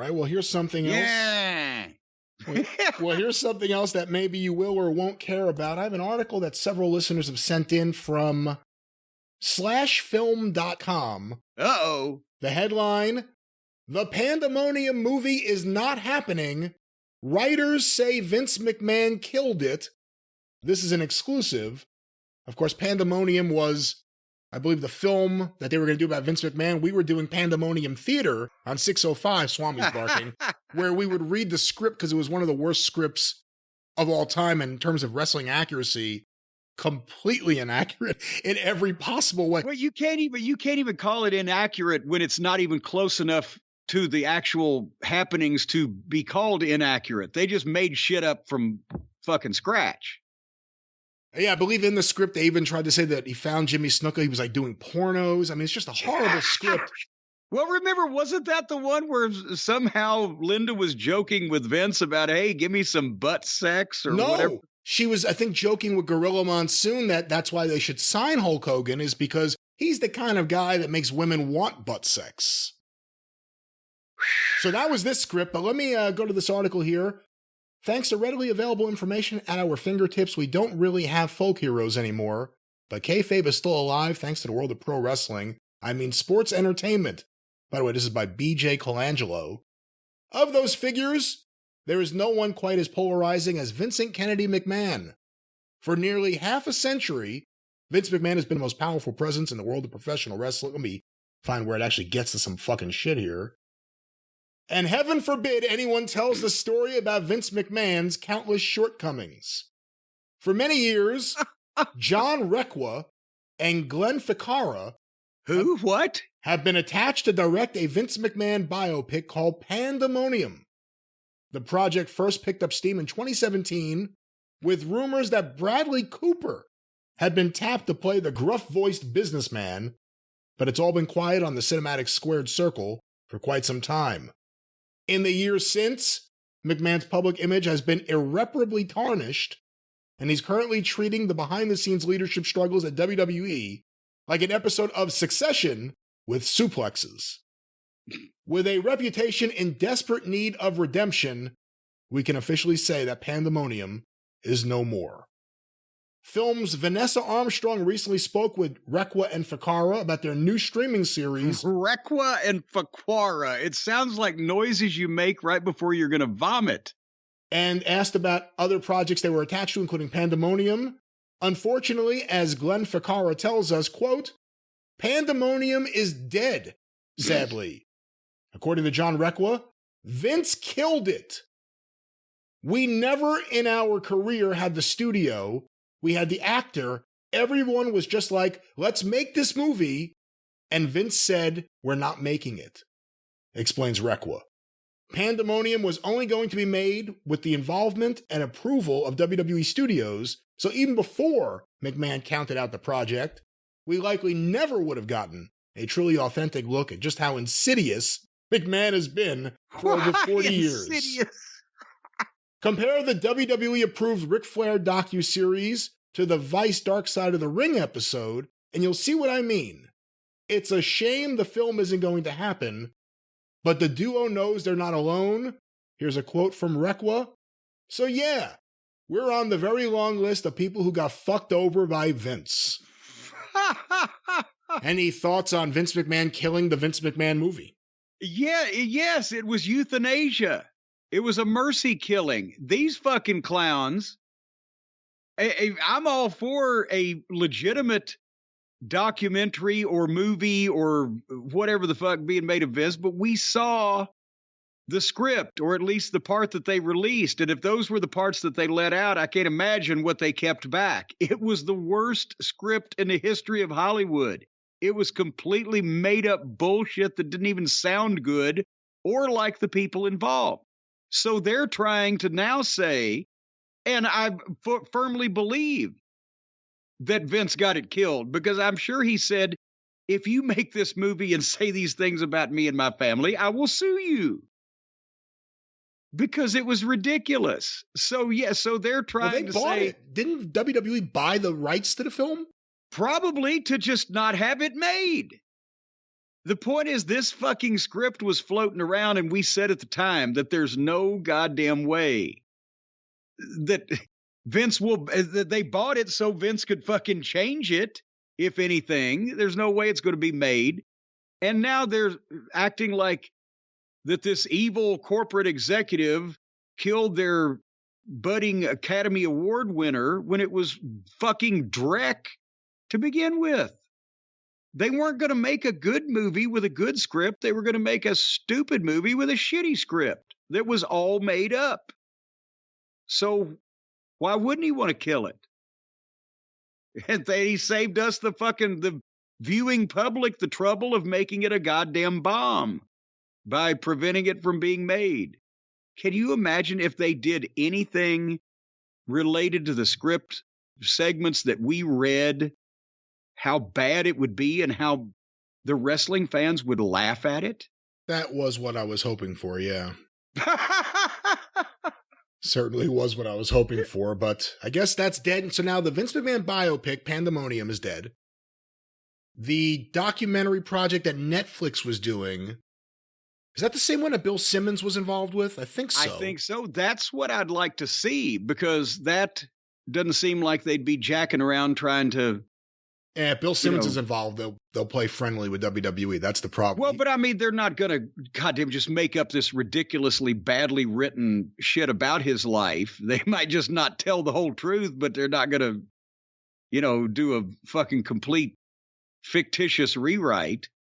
right, well, here's something else. Yeah. Well, here's something else that maybe you will or won't care about. I have an article that several listeners have sent in from /film.com. Uh-oh. The headline, "The Pandemonium movie is not happening. Writers say Vince McMahon killed it." This is an exclusive. Of course, Pandemonium was, I believe, the film that they were going to do about Vince McMahon. We were doing Pandemonium Theater on 605, Swami's barking, where we would read the script because it was one of the worst scripts of all time in terms of wrestling accuracy. Completely inaccurate in every possible way. Well, you can't even call it inaccurate when it's not even close enough to the actual happenings to be called inaccurate. They just made shit up from fucking scratch. Yeah, I believe in the script they even tried to say that he found Jimmy Snuka. He was like doing pornos. I mean, it's just a horrible script. Well, remember, wasn't that the one where somehow Linda was joking with Vince about, hey, give me some butt sex or whatever? She was, I think, joking with Gorilla Monsoon that that's why they should sign Hulk Hogan, is because he's the kind of guy that makes women want butt sex. So that was this script, but let me go to this article here. Thanks to readily available information at our fingertips, we don't really have folk heroes anymore, but kayfabe is still alive thanks to the world of pro wrestling. I mean, sports entertainment. By the way, this is by B.J. Colangelo. Of those figures, there is no one quite as polarizing as Vincent Kennedy McMahon. For nearly half a century, Vince McMahon has been the most powerful presence in the world of professional wrestling. Let me find where it actually gets to some fucking shit here. And heaven forbid anyone tells the story about Vince McMahon's countless shortcomings. For many years, John Requa and Glenn Ficarra have been attached to direct a Vince McMahon biopic called Pandemonium. The project first picked up steam in 2017 with rumors that Bradley Cooper had been tapped to play the gruff-voiced businessman, but it's all been quiet on the cinematic squared circle for quite some time. In the years since, McMahon's public image has been irreparably tarnished, and he's currently treating the behind-the-scenes leadership struggles at WWE like an episode of Succession with suplexes. With a reputation in desperate need of redemption, we can officially say that Pandemonium is no more. Film's Vanessa Armstrong recently spoke with Requa and Ficarra about their new streaming series. Requa and Ficarra. It sounds like noises you make right before you're going to vomit. And asked about other projects they were attached to, including Pandemonium. Unfortunately, as Glenn Ficarra tells us, quote, Pandemonium is dead, sadly. According to John Requa, Vince killed it. We never in our career had the studio. We had the actor. Everyone was just like, let's make this movie. And Vince said, we're not making it, explains Requa. Pandemonium was only going to be made with the involvement and approval of WWE Studios, so even before McMahon counted out the project, we likely never would have gotten a truly authentic look at just how insidious McMahon has been for over 40 years. Compare the WWE-approved Ric Flair docuseries to the Vice Dark Side of the Ring episode, and you'll see what I mean. It's a shame the film isn't going to happen, but the duo knows they're not alone. Here's a quote from Requa. So yeah, we're on the very long list of people who got fucked over by Vince. Any thoughts on Vince McMahon killing the Vince McMahon movie? Yes, it was euthanasia. It was a mercy killing. These fucking clowns. I'm all for a legitimate documentary or movie or whatever the fuck being made of Vince, but we saw the script, or at least the part that they released. And if those were the parts that they let out, I can't imagine what they kept back. It was the worst script in the history of Hollywood. It was completely made up bullshit that didn't even sound good or like the people involved. So they're trying to now say, and I firmly believe that Vince got it killed, because I'm sure he said, if you make this movie and say these things about me and my family, I will sue you. Because it was ridiculous. So, yeah, so they're trying to say... It. Didn't WWE buy the rights to the film? Probably to just not have it made. The point is, this fucking script was floating around, and we said at the time that there's no goddamn way that Vince will, that they bought it so Vince could fucking change it. If anything, there's no way it's going to be made. And now they're acting like that this evil corporate executive killed their budding Academy Award winner when it was fucking dreck to begin with. They weren't going to make a good movie with a good script. They were going to make a stupid movie with a shitty script that was all made up. So why wouldn't he want to kill it? And he saved us the viewing public the trouble of making it a goddamn bomb by preventing it from being made. Can you imagine if they did anything related to the script segments that we read, how bad it would be and how the wrestling fans would laugh at it? That was what I was hoping for, yeah. Certainly was what I was hoping for, but I guess that's dead. And so now the Vince McMahon biopic, Pandemonium, is dead. The documentary project that Netflix was doing, is that the same one that Bill Simmons was involved with? I think so. I think so. That's what I'd like to see, because that doesn't seem like they'd be jacking around trying to... Yeah, Bill Simmons is involved. They'll play friendly with WWE. That's the problem. Well, but I mean, they're not going to, goddamn, just make up this ridiculously badly written shit about his life. They might just not tell the whole truth, but they're not going to, do a fucking complete fictitious rewrite.